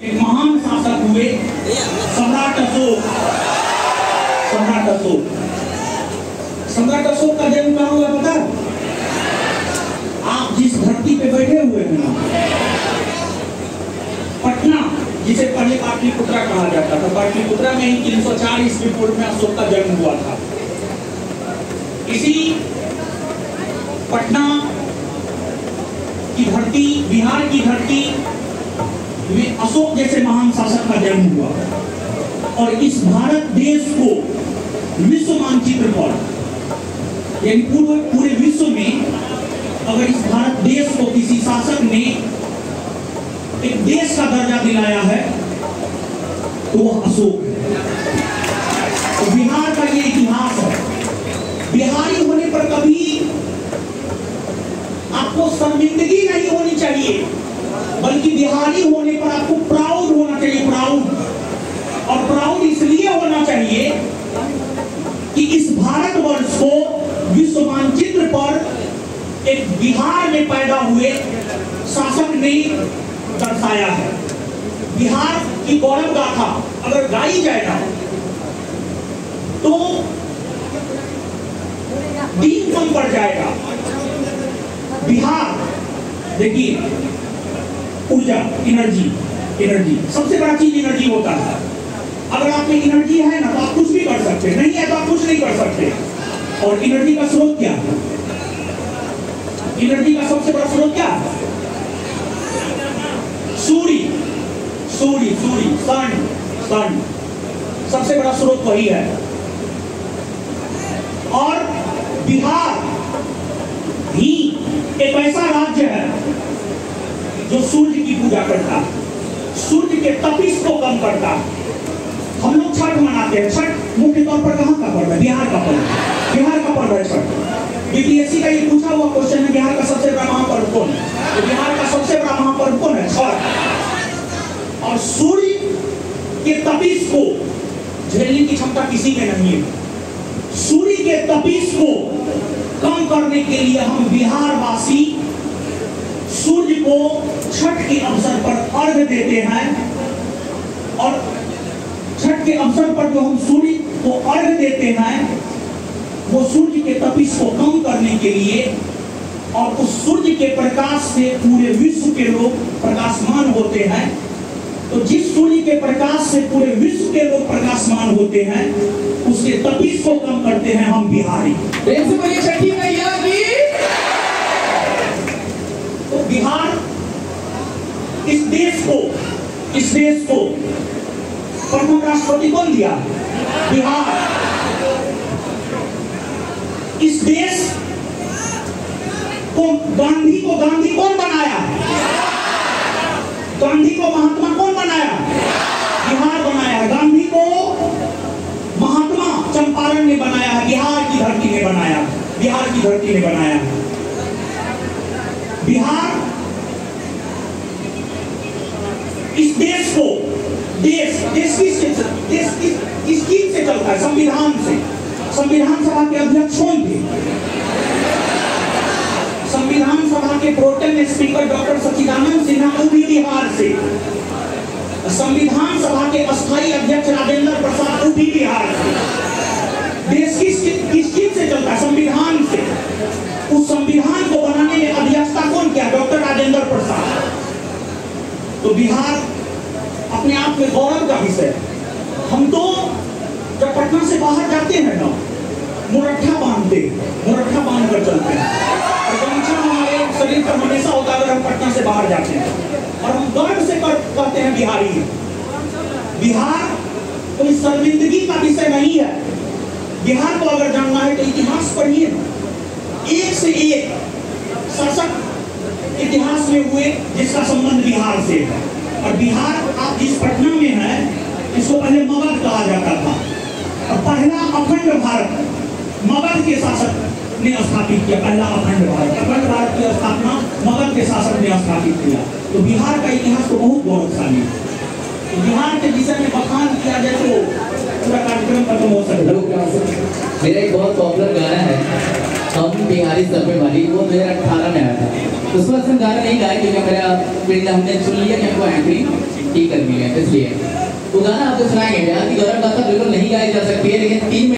एक महान शासक हुए सम्राट अशोक। सम्राट अशोक का जन्म कहाँ हुआ पता है? आप जिस धरती पे बैठे हुए हैं ना, पटना, जिसे पहले पाटलिपुत्रा कहा जाता था, पाटलिपुत्रा में ही 304 ईस्वी पूर्व में अशोक का जन्म हुआ था। इसी पटना की धरती, बिहार की धरती में अशोक जैसे महान शासक का जन्म हुआ और इस भारत देश को विश्व मानचित्र पर, यानी पूरे विश्व में अगर इस भारत देश को किसी शासक ने एक देश का दर्जा दिलाया है तो वह अशोक है। तो बिहार का ये इतिहास है। बिहारी होने पर कभी आपको शर्मिंदगी नहीं होनी चाहिए, बल्कि बिहारी होने पर आपको प्राउड होना चाहिए। प्राउड, और प्राउड इसलिए होना चाहिए कि इस भारतवर्ष को विश्व मानचित्र पर एक बिहार में पैदा हुए शासक ने दर्शाया है। बिहार की गौरव गाथा अगर गाई जाए ना तो दिन कम पड़ जाएगा। बिहार, देखिए, ऊर्जा, एनर्जी सबसे बड़ा चीज एनर्जी होता है। अगर आप में एनर्जी है ना तो आप कुछ भी कर सकते, नहीं है तो आप कुछ नहीं कर सकते। और एनर्जी का स्रोत क्या है? एनर्जी का सबसे बड़ा स्रोत क्या है? सूर्य, सन सबसे बड़ा स्रोत वही है। और बिहार ही एक ऐसा राज्य है जो सूर्य की पूजा करता है, सूर्य के तपिश को कम करता है। हम लोग छठ मनाते हैं। छठ मुख्य तौर पर कहाँ का पर्व है? बिहार का पर्व है छठ। बीपीएससी का ये पूछा हुआ क्वेश्चन है, बिहार का सबसे बड़ा महापर्व कौन है? तो बिहार का सबसे बड़ा महापर्व कौन है? छठ। और सूर्य के तपिश को झेलने की क्षमता किसी में नहीं है। सूर्य के तपिश को कम करने के लिए हम बिहार वासी सूर्य को छठ के अवसर पर अर्घ्य देते हैं। और छठ के अवसर पर जो हम सूर्य को अर्घ्य देते हैं वो सूर्य के तपिश को कम करने के लिए, और उस सूर्य के प्रकाश से पूरे विश्व के लोग प्रकाशमान होते हैं। तो जिस सूर्य के प्रकाश से पूरे विश्व के लोग प्रकाशमान होते हैं उसके तपिश को कम करते हैं हम बिहारी। छठी मैया की। तो बिहार इस देश को प्रथम राष्ट्रपति कौन दिया? बिहार। इस देश को गांधी कौन बनाया? गांधी को महात्मा कौन बनाया? बिहार बनाया। गांधी को महात्मा चंपारण ने बनाया है, बिहार की धरती ने बनाया। बिहार इस देश को किस चीज से चलता है? संविधान से। संविधान सभा के अध्यक्ष कौन थे? संविधान सभा के प्रोटेम स्पीकर डॉक्टर सच्चिदानंद सिन्हा, वो भी बिहार से। संविधान सभा के अस्थायी अध्यक्ष राजेंद्र प्रसाद, वो भी बिहार से। देश किस चीज से चलता है? संविधान से। उस संविधान को बनाने में अध्यक्षता कौन किया? डॉक्टर राजेंद्र प्रसाद। तो बिहार अपने आप में गौरव का विषय। हम तो जब पटना से बाहर जाते हैं ना, मुरट्ठा बांध कर चलते हैं। हमारे शरीर पर हमेशा होता है अगर हम पटना से बाहर जाते हैं, और हम गर्व से कहते हैं बिहारी हैं। बिहार कोई शर्मिंदगी का विषय नहीं है। बिहार को अगर जानना है तो इतिहास पढ़िए ना, एक से एक शासक इतिहास में हुए जिसका संबंध बिहार से है। और बिहार आप जिस पटना में है इसको पहले मगध कहा जाता था, और पहला अखंड भारत मगध के शासक ने स्थापित किया। पहला अखंड भारत की स्थापना मगध के शासक ने स्थापित किया। तो बिहार का इतिहास तो बहुत गौरवशाली है। तो बिहार के विषय में बखान किया जाए तो पूरा कार्यक्रम खत्म हो सकता है। मेरा एक बहुत पॉपुलर गाना है, हम बिहारी सभ्य वाली, वो 2018 में आया था। उस वक्त हम गाना नहीं गाए क्योंकि हमने चुन लिया कि हमको एंट्री ठीक कर मिले, इसलिए वो गाना आपको सुनाएंगे। बिहार की गौरव गाथा बिल्कुल नहीं गाई जा सकती है, लेकिन 3